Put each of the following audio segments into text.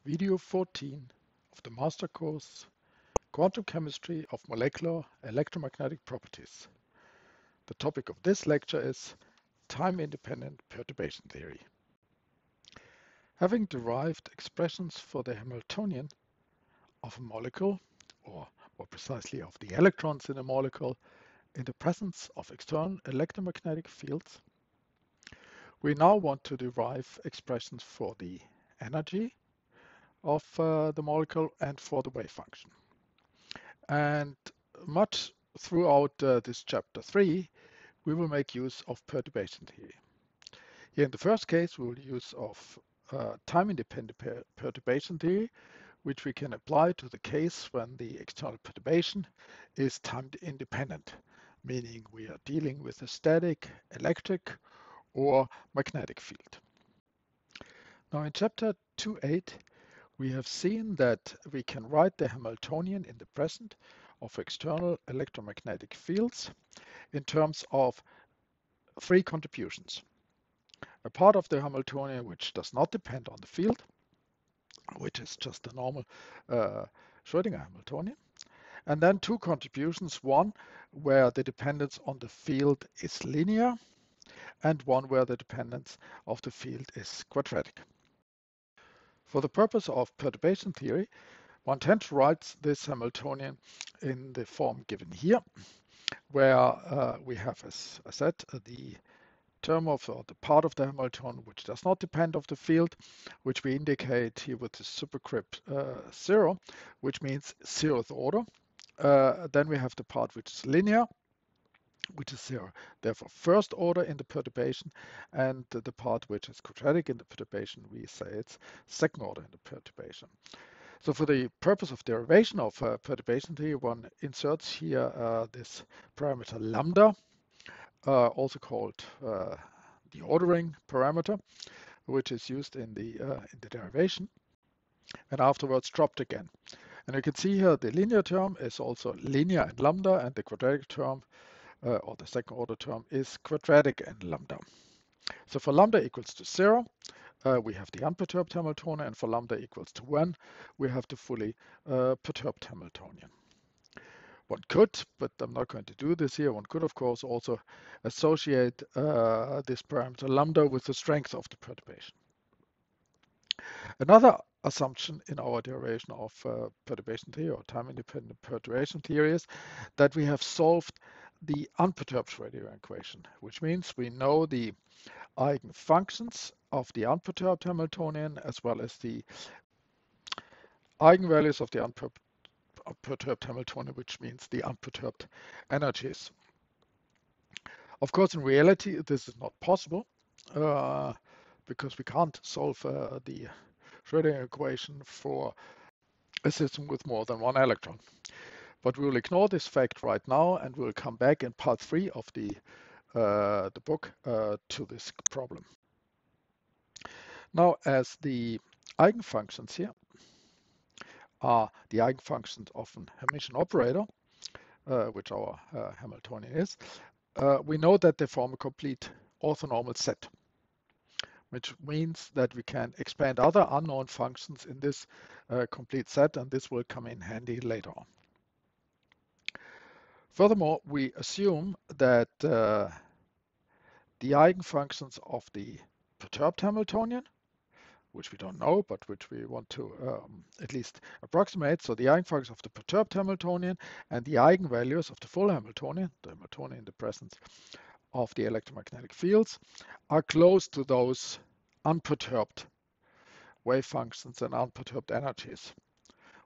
Video 14 of the master course Quantum Chemistry of Molecular Electromagnetic Properties. The topic of this lecture is time-independent perturbation theory. Having derived expressions for the Hamiltonian of a molecule, or more precisely of the electrons in a molecule, in the presence of external electromagnetic fields, we now want to derive expressions for the energy of the molecule and for the wave function. And much throughout this chapter 3, we will make use of perturbation theory. Here in the first case, we will use of time-independent perturbation theory, which we can apply to the case when the external perturbation is time-independent, meaning we are dealing with a static, electric, or magnetic field. Now in chapter 2.8, we have seen that we can write the Hamiltonian in the present of external electromagnetic fields in terms of three contributions. A part of the Hamiltonian which does not depend on the field, which is just a normal Schrödinger Hamiltonian, and then two contributions, one where the dependence on the field is linear, and one where the dependence of the field is quadratic. For the purpose of perturbation theory, one tends to write this Hamiltonian in the form given here, where we have, as I said, the term of or the part of the Hamiltonian which does not depend on the field, which we indicate here with the superscript 0, which means 0th order. Then we have the part which is linear, which is 0, therefore first order in the perturbation, and the part which is quadratic in the perturbation, we say it's second order in the perturbation. So for the purpose of derivation of perturbation theory, one inserts here this parameter lambda, also called the ordering parameter, which is used in the derivation, and afterwards dropped again. And you can see here the linear term is also linear and lambda, and the quadratic term, or the second order term, is quadratic and lambda. So for lambda equals to 0, we have the unperturbed Hamiltonian, and for lambda equals to 1, we have the fully perturbed Hamiltonian. One could, but I'm not going to do this here, one could of course also associate this parameter lambda with the strength of the perturbation. Another assumption in our derivation of perturbation theory or time-independent perturbation theory is that we have solved the unperturbed Schrödinger equation, which means we know the eigenfunctions of the unperturbed Hamiltonian as well as the eigenvalues of the unperturbed Hamiltonian, which means the unperturbed energies. Of course, in reality, this is not possible because we can't solve the Schrödinger equation for a system with more than one electron. But we will ignore this fact right now, and we'll come back in part 3 of the book to this problem. Now, as the eigenfunctions here are the eigenfunctions of an Hermitian operator, which our Hamiltonian is, we know that they form a complete orthonormal set, which means that we can expand other unknown functions in this complete set, and this will come in handy later on. Furthermore, we assume that the eigenfunctions of the perturbed Hamiltonian, which we don't know, but which we want to at least approximate, so the eigenfunctions of the perturbed Hamiltonian and the eigenvalues of the full Hamiltonian, the Hamiltonian in the presence of the electromagnetic fields, are close to those unperturbed wave functions and unperturbed energies,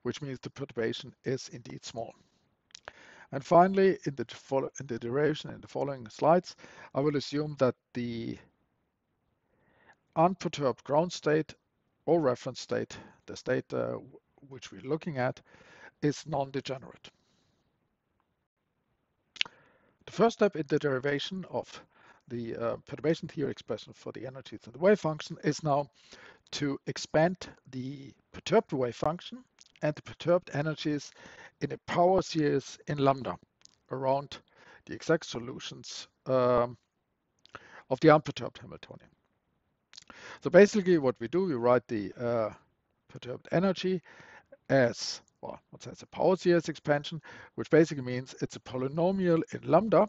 which means the perturbation is indeed small. And finally, in the derivation in the following slides, I will assume that the unperturbed ground state or reference state, the state which we're looking at, is non-degenerate. The first step in the derivation of the perturbation theory expression for the energies in the wave function is now to expand the perturbed wave function and the perturbed energies in a power series in lambda around the exact solutions of the unperturbed Hamiltonian. So basically what we do, we write the perturbed energy as, well, what's that, a power series expansion, which basically means it's a polynomial in lambda,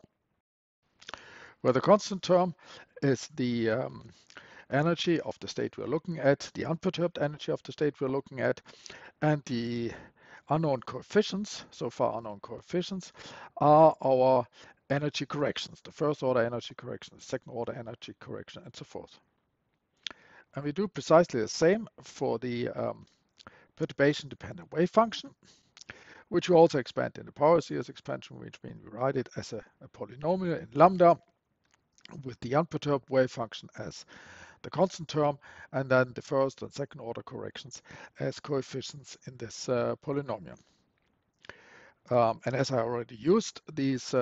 where the constant term is the energy of the state we're looking at, the unperturbed energy of the state we're looking at, and the unknown coefficients, so far unknown coefficients, are our energy corrections, the first order energy correction, the second order energy correction, and so forth. And we do precisely the same for the perturbation dependent wave function, which we also expand in the power series expansion, which means we write it as a polynomial in lambda with the unperturbed wave function as the constant term, and then the first and second order corrections as coefficients in this polynomial. And as I already used, these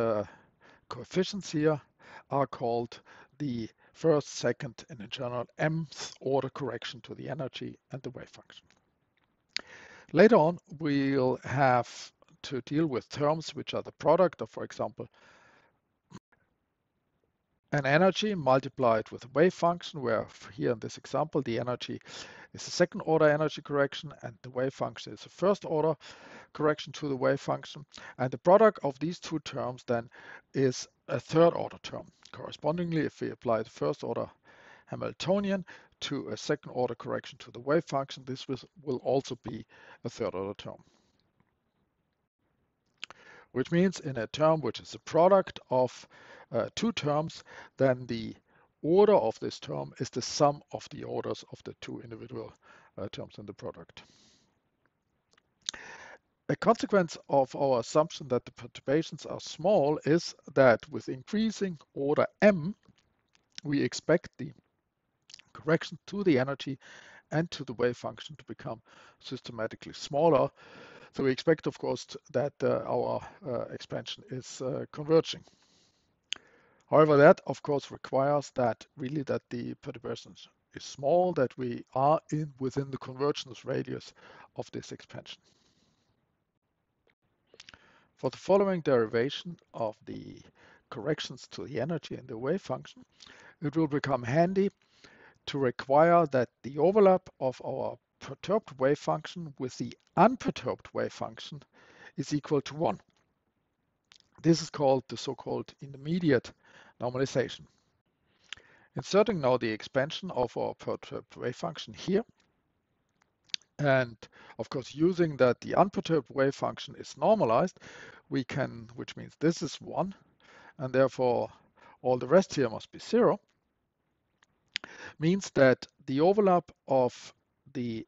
coefficients here are called the first, second, and in general mth order correction to the energy and the wave function. Later on, we'll have to deal with terms which are the product of, for example, an energy multiplied with a wave function, where here in this example, the energy is a second order energy correction and the wave function is a first order correction to the wave function. And the product of these two terms then is a third order term. Correspondingly, if we apply the first order Hamiltonian to a second order correction to the wave function, this will also be a third order term. Which means in a term which is a product of two terms, then the order of this term is the sum of the orders of the two individual terms in the product. A consequence of our assumption that the perturbations are small is that with increasing order m, we expect the correction to the energy and to the wave function to become systematically smaller. So we expect, of course, that our expansion is converging. However, that of course requires that really that the perturbation is small, that we are within the convergence radius of this expansion. For the following derivation of the corrections to the energy and the wave function, it will become handy to require that the overlap of our perturbed wave function with the unperturbed wave function is equal to 1. This is called the so-called intermediate normalization. Inserting now the expansion of our perturbed wave function here, and of course using that the unperturbed wave function is normalized, we can, which means this is 1, and therefore all the rest here must be 0, means that the overlap of the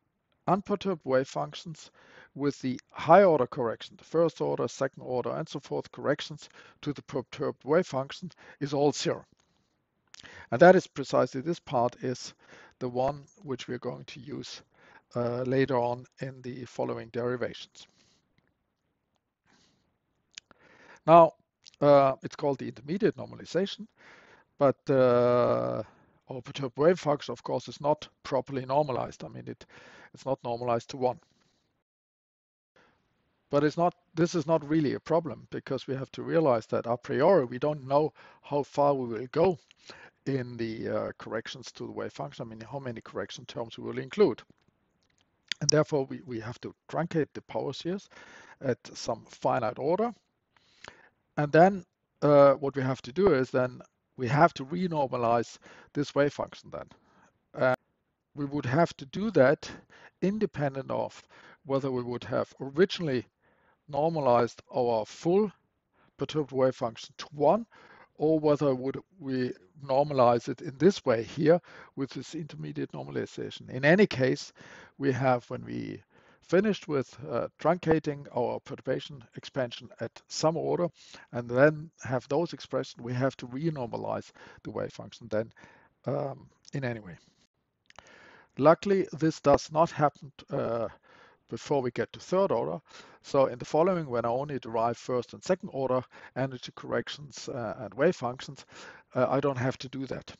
unperturbed wave functions with the high order correction, the first order, second order, and so forth corrections to the perturbed wave function is all 0. And that is precisely, this part is the one which we're going to use later on in the following derivations. Now, it's called the intermediate normalization, but our perturbed wave function, of course, is not properly normalized. I mean, it's not normalized to 1. But this is not really a problem, because we have to realize that a priori we don't know how far we will go in the corrections to the wave function. I mean, how many correction terms we will include. And therefore we have to truncate the power series at some finite order. And then what we have to do is then we have to renormalize this wave function then. And we would have to do that independent of whether we would have originally normalized our full perturbed wave function to 1, or whether we normalize it in this way here with this intermediate normalization. In any case, we have, when we finished with truncating our perturbation expansion at some order, and then have those expressions, we have to renormalize the wave function then in any way. Luckily, this does not happen before we get to third order. So in the following, when I only derive first and second order energy corrections and wave functions, I don't have to do that.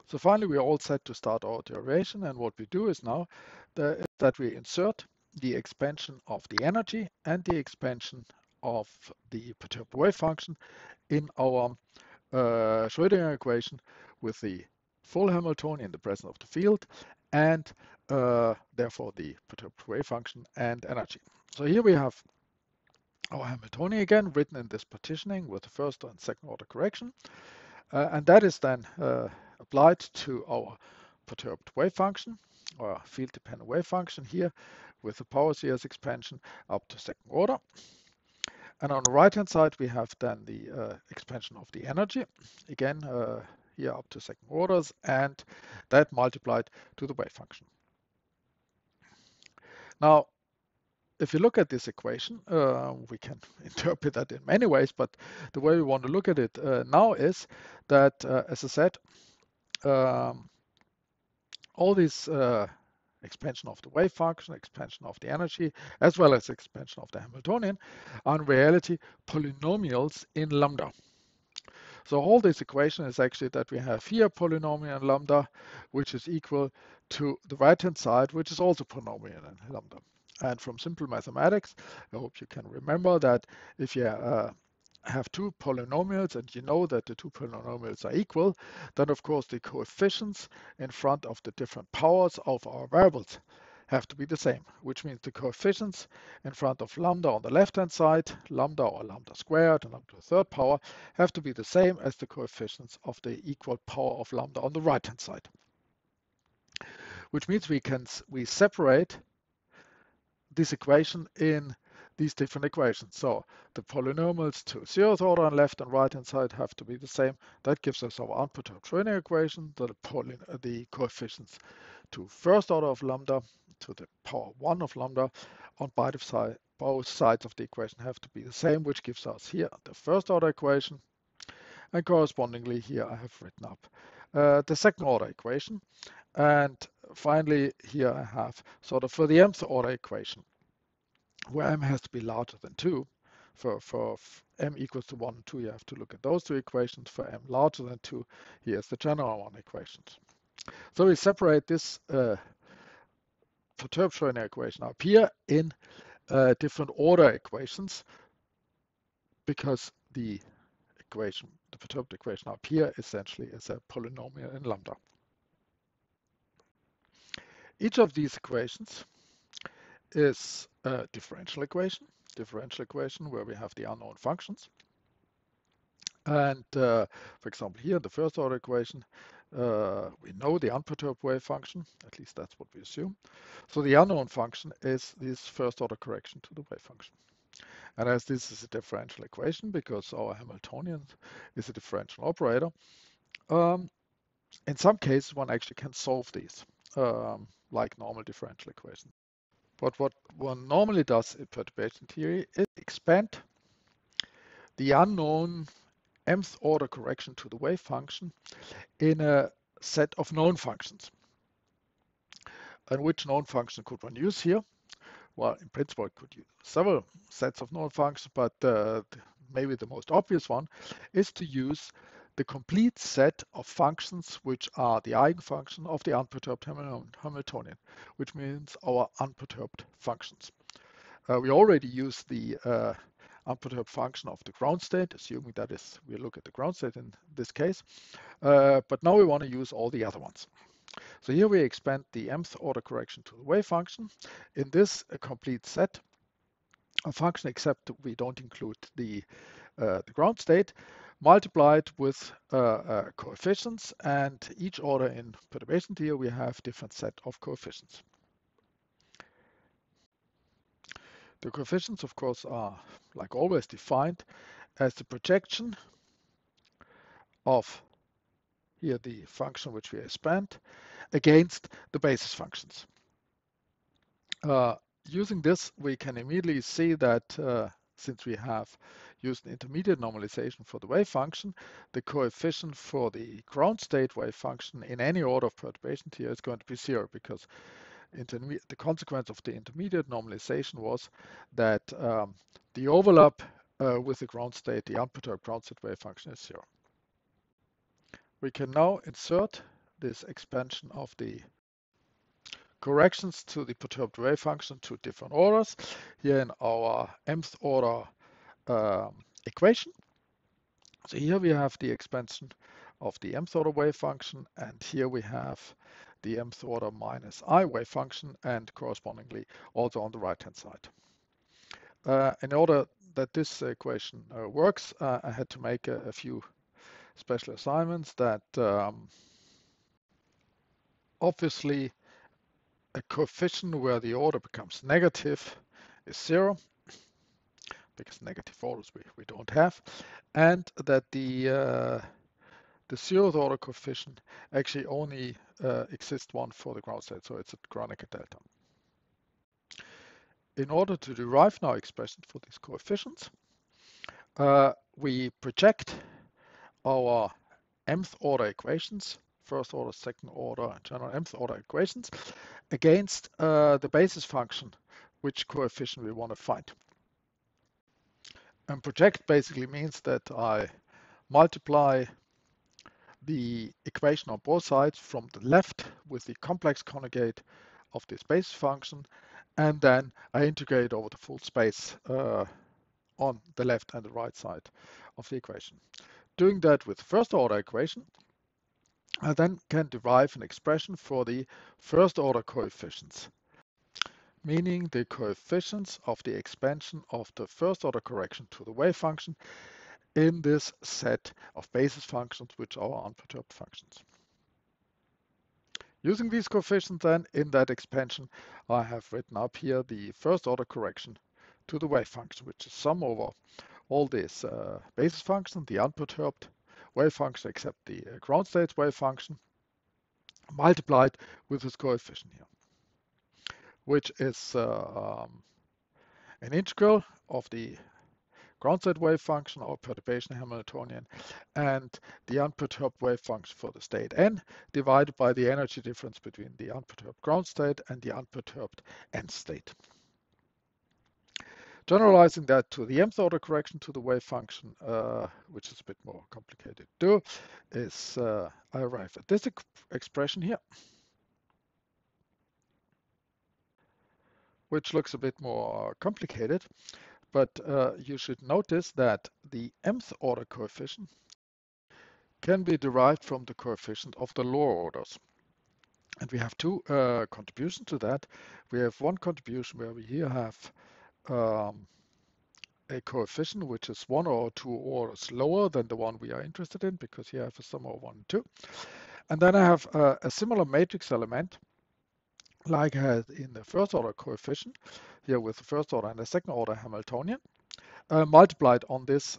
So finally, we're all set to start our derivation. And what we do is now that we insert the expansion of the energy and the expansion of the perturbed wave function in our Schrödinger equation with the full Hamiltonian in the presence of the field and therefore the perturbed wave function and energy. So here we have our Hamiltonian again written in this partitioning with the first and second order correction. And that is then applied to our perturbed wave function or field dependent wave function here with the power series expansion up to second order. And on the right hand side we have then the expansion of the energy again here up to second orders, and that multiplied to the wave function. Now if you look at this equation, we can interpret that in many ways, but the way we want to look at it now is that, as I said, all these expansion of the wave function, expansion of the energy, as well as expansion of the Hamiltonian, are in reality polynomials in lambda. So all this equation is actually that we have here polynomial in lambda, which is equal to the right-hand side, which is also polynomial in lambda. And from simple mathematics, I hope you can remember that if you have two polynomials and you know that the two polynomials are equal, then of course the coefficients in front of the different powers of our variables have to be the same, which means the coefficients in front of lambda on the left-hand side, lambda or lambda squared and up to the third power, have to be the same as the coefficients of the equal power of lambda on the right-hand side. Which means we separate this equation in these different equations. So the polynomials to zeroth order on left and right hand side have to be the same. That gives us our unperturbed Schrödinger equation. The coefficients to first order of lambda to the power 1 of lambda on both sides of the equation have to be the same, which gives us here the first order equation. And correspondingly here I have written up the second order equation. And finally here I have sort of for the mth order equation, where m has to be larger than 2. For m equals to 1 and 2, you have to look at those two equations. For m larger than 2, here's the general one equations. So we separate this perturbed Schrödinger equation up here in different order equations, because the perturbed equation up here essentially is a polynomial in lambda. Each of these equations is a differential equation where we have the unknown functions. And for example, here the first order equation, we know the unperturbed wave function, at least that's what we assume. So the unknown function is this first order correction to the wave function. And as this is a differential equation, because our Hamiltonian is a differential operator, in some cases one actually can solve these like normal differential equations. But what one normally does in perturbation theory is expand the unknown mth order correction to the wave function in a set of known functions. And which known function could one use here? Well, in principle, it could use several sets of known functions, but maybe the most obvious one is to use the complete set of functions which are the eigenfunction of the unperturbed Hamiltonian, which means our unperturbed functions. We already used the unperturbed function of the ground state, assuming that is, we look at the ground state in this case, but now we want to use all the other ones. So here we expand the mth order correction to the wave function in this complete set of function, except we don't include the ground state, multiplied with coefficients, and each order in perturbation theory we have different set of coefficients. The coefficients, of course, are, like always, defined as the projection of here the function which we expand against the basis functions. Using this, we can immediately see that since we have used an intermediate normalization for the wave function, the coefficient for the ground state wave function in any order of perturbation theory is going to be 0, because the consequence of the intermediate normalization was that the overlap with the ground state, the unperturbed ground state wave function, is 0. We can now insert this expansion of the corrections to the perturbed wave function to different orders here in our mth order equation. So here we have the expansion of the mth order wave function, and here we have the mth order minus I wave function, and correspondingly also on the right-hand side. In order that this equation works, I had to make a few special assignments that obviously a coefficient where the order becomes negative is 0, because negative orders we don't have, and that the 0th order coefficient actually only exists one for the ground state, so it's at Kronecker delta. In order to derive now expressions for these coefficients, we project our mth order equations, first order, second order, and general mth order equations against the basis function, which coefficient we want to find. And project basically means that I multiply the equation on both sides from the left with the complex conjugate of this basis function, and then I integrate over the full space on the left and the right side of the equation. Doing that with the first order equation, I then can derive an expression for the first order coefficients, meaning the coefficients of the expansion of the first order correction to the wave function in this set of basis functions, which are unperturbed functions. Using these coefficients then in that expansion, I have written up here the first order correction to the wave function, which is sum over all these basis functions, the unperturbed wave function except the ground state wave function, multiplied with this coefficient here, which is an integral of the ground state wave function or perturbation Hamiltonian, and the unperturbed wave function for the state n divided by the energy difference between the unperturbed ground state and the unperturbed nth state. Generalizing that to the mth order correction to the wave function, which is a bit more complicated to do, is I arrive at this expression here, which looks a bit more complicated, but you should notice that the mth order coefficient can be derived from the coefficient of the lower orders. And we have two contributions to that. We have one contribution where we here have a coefficient which is 1 or 2 orders lower than the one we are interested in, because here I have a sum of 1 and 2. And then I have a similar matrix element like I had in the first order coefficient, here with the first order and the second order Hamiltonian, multiplied on this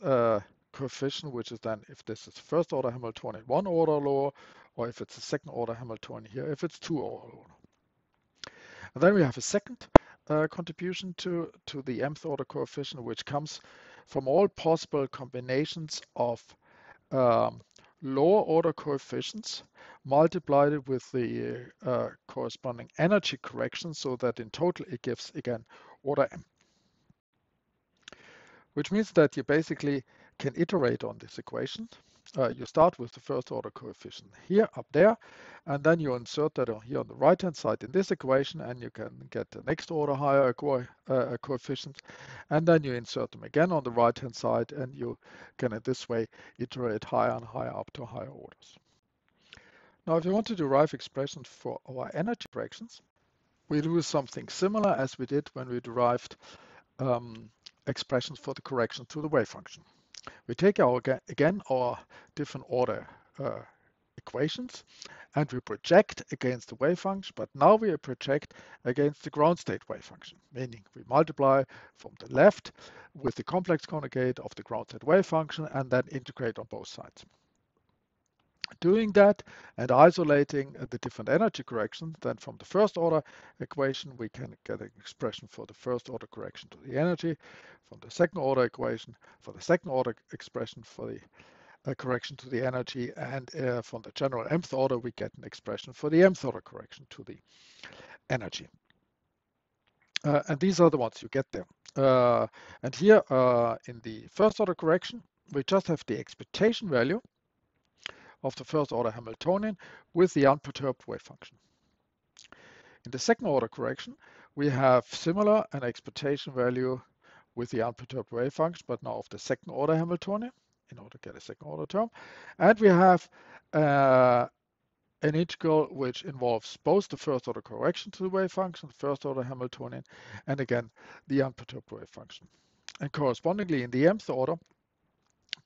coefficient, which is then, if this is first order Hamiltonian, 1 order lower, or if it's a second order Hamiltonian here, if it's 2 order lower. And then we have a second contribution to the mth order coefficient, which comes from all possible combinations of lower order coefficients multiplied with the corresponding energy correction, so that in total it gives again order m. Which means that you basically can iterate on this equation. You start with the first order coefficient here, up there, and then you insert that here on the right hand side in this equation, and you can get the next order higher coefficients, and then you insert them again on the right hand side, and you can in this way iterate higher and higher up to higher orders. Now if you want to derive expressions for our energy corrections, we do something similar as we did when we derived expressions for the correction to the wave function. We take our different order equations, and we project against the wave function, but now we project against the ground state wave function, meaning we multiply from the left with the complex conjugate of the ground state wave function and then integrate on both sides. Doing that and isolating the different energy corrections, then from the first order equation we can get an expression for the first order correction to the energy, from the second order equation for the second order expression for the correction to the energy, and from the general mth order we get an expression for the mth order correction to the energy. And these are the ones you get there. And here in the first order correction we just have the expectation value of the first order Hamiltonian with the unperturbed wave function. In the second order correction, we have similar an expectation value with the unperturbed wave function, but now of the second order Hamiltonian in order to get a second order term. And we have a an integral which involves both the first order correction to the wave function, the first order Hamiltonian, and again the unperturbed wave function. And correspondingly, in the mth order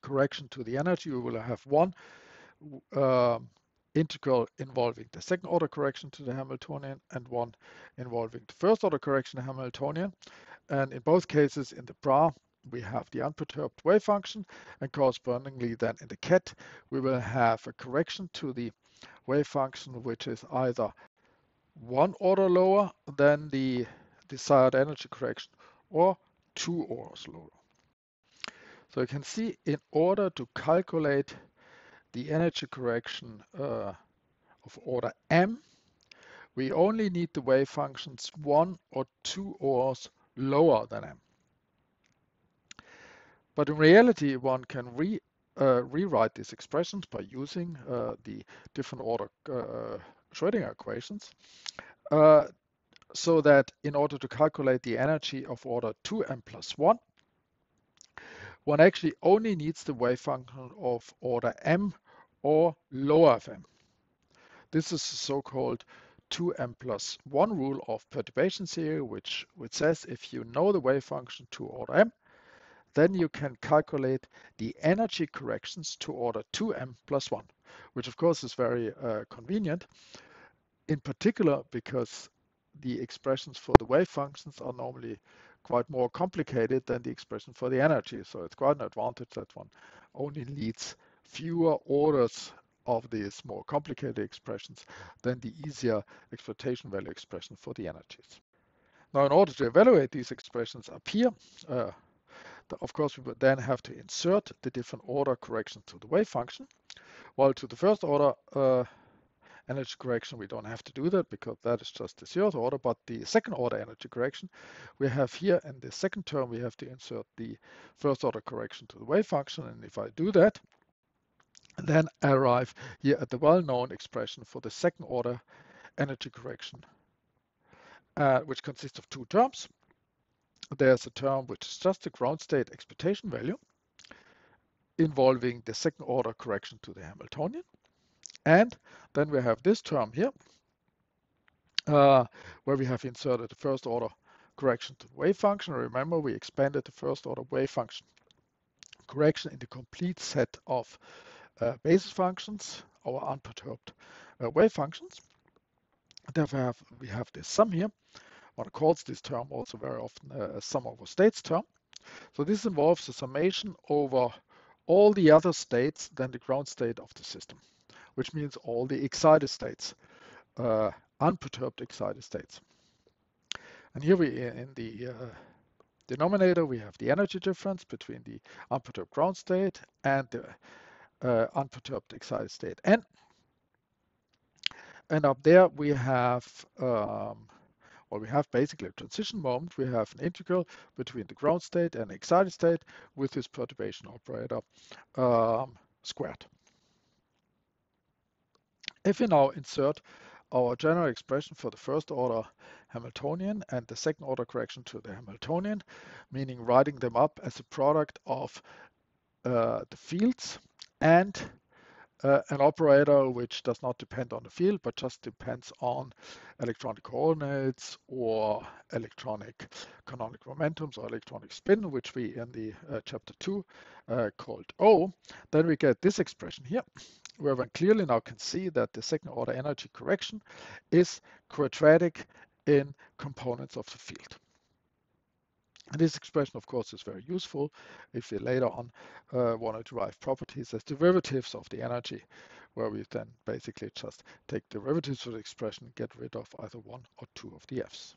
correction to the energy, we will have one integral involving the second order correction to the Hamiltonian and one involving the first order correction to the Hamiltonian. And in both cases, in the bra, we have the unperturbed wave function, and correspondingly then in the ket, we will have a correction to the wave function which is either one order lower than the desired energy correction or 2 orders lower. So you can see, in order to calculate the energy correction of order m, we only need the wave functions 1 or 2 orders lower than m. But in reality, one can rewrite these expressions by using the different order Schrödinger equations, so that in order to calculate the energy of order 2m plus 1, one actually only needs the wave function of order m or lower of m. This is the so-called 2m plus 1 rule of perturbation theory, which says if you know the wave function to order m, then you can calculate the energy corrections to order 2m plus 1, which of course is very convenient, in particular because the expressions for the wave functions are normally quite more complicated than the expression for the energy. So it's quite an advantage that one only needs fewer orders of these more complicated expressions than the easier exploitation value expression for the energies. Now, in order to evaluate these expressions up here, of course, we would then have to insert the different order corrections to the wave function. While to the first order energy correction, we don't have to do that because that is just the 0th order. But the second order energy correction, we have here in the second term, we have to insert the first order correction to the wave function. And if I do that, then I arrive here at the well-known expression for the second order energy correction, which consists of two terms. There's a term which is just the ground state expectation value involving the second order correction to the Hamiltonian. And then we have this term here, where we have inserted the first order correction to the wave function. Remember, we expanded the first order wave function correction in the complete set of basis functions, our unperturbed wave functions. Therefore, we have this sum here. One calls this term also very often a sum over states term. So this involves a summation over all the other states than the ground state of the system, which means all the excited states, unperturbed excited states. And here we, in the denominator, we have the energy difference between the unperturbed ground state and the unperturbed excited state n. And up there we have basically a transition moment. We have an integral between the ground state and excited state with this perturbation operator squared. If we now insert our general expression for the first order Hamiltonian and the second order correction to the Hamiltonian, meaning writing them up as a product of the fields and an operator which does not depend on the field, but just depends on electronic coordinates or electronic canonic momentums or electronic spin, which we in the chapter 2 called O, then we get this expression here, where one clearly now can see that the second order energy correction is quadratic in components of the field. And this expression, of course, is very useful if we later on want to derive properties as derivatives of the energy, where we then basically just take derivatives of the expression and get rid of either one or two of the f's.